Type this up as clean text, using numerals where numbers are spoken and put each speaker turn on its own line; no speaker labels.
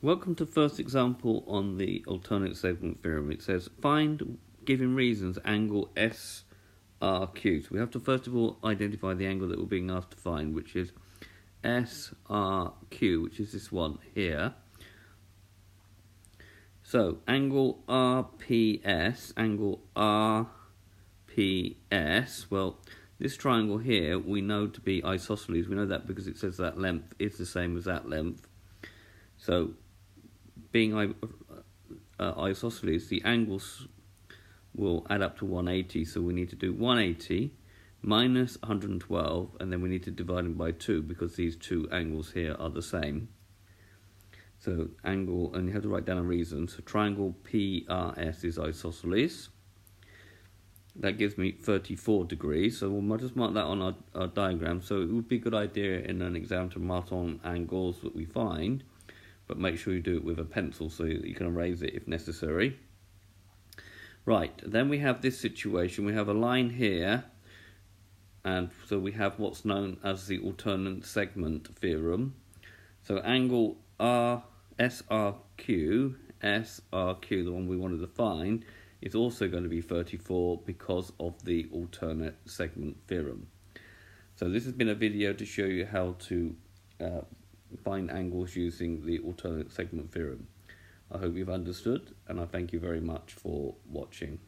Welcome to first example on the alternate segment theorem. It says find, given reasons, angle SRQ. So we have to first of all identify the angle that we're being asked to find, which is SRQ, which is this one here. So angle RPS, well, this triangle here we know to be isosceles. We know that because it says that length is the same as that length. So being isosceles, the angles will add up to 180, so we need to do 180 minus 112, and then we need to divide them by 2 because these two angles here are the same. So angle, and you have to write down a reason. So triangle PRS is isosceles. That gives me 34 degrees, so we'll just mark that on our diagram. So it would be a good idea in an exam to mark on angles that we find, but make sure you do it with a pencil so that you can erase it if necessary. Right, then we have this situation. We have a line here, and so we have what's known as the alternate segment theorem. So angle SRQ, the one we wanted to find, is also going to be 34 because of the alternate segment theorem. So this has been a video to show you how to find angles using the alternate segment theorem. I hope you've understood, and I thank you very much for watching.